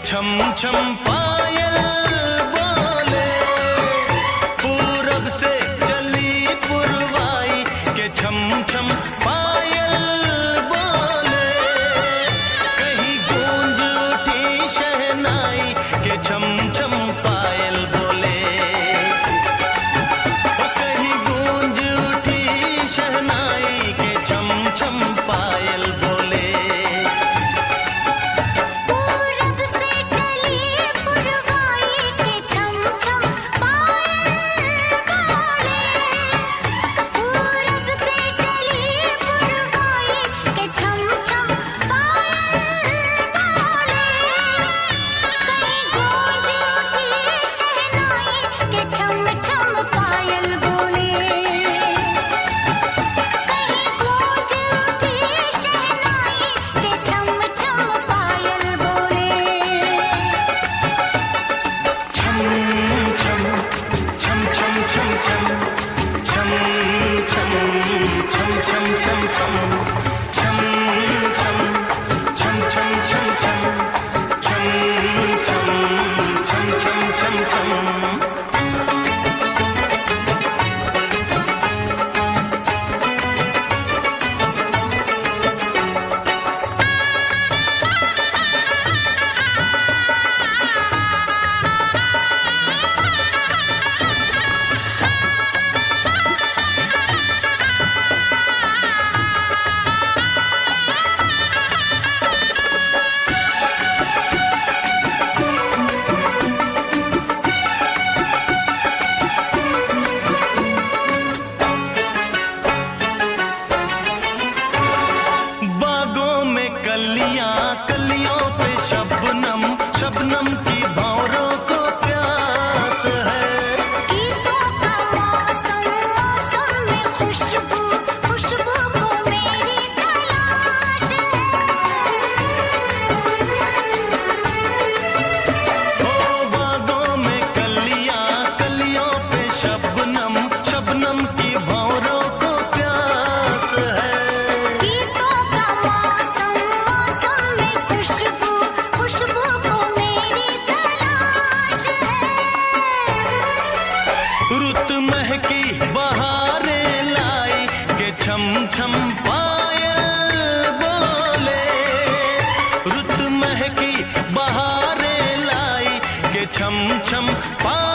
छम छम पायल बोले, पूरब से चली पुरवाई के छम छम पायल बोले, कहीं गूंज उठी शहनाई के छम छम पायल बोले, कहीं गूंज उठी शहनाई के छम छम पायल बोले। कलियों पे शबनम शबनम की भंवरों को प्यास है, गीतों का मौसम मौसम में खुशबू खुशबू को मेरी तलाश ओ बागों में कलियां कलियों पे शबनम शबनम की भंवरों को प्यास है, गीतों का मौसम मौसम में खुशबू खुशबू को मेरी तलाश है। रुत महकी बहारें लाई के छम छम पायल बोले, रुत महकी बहारें लाई के छम छम पायल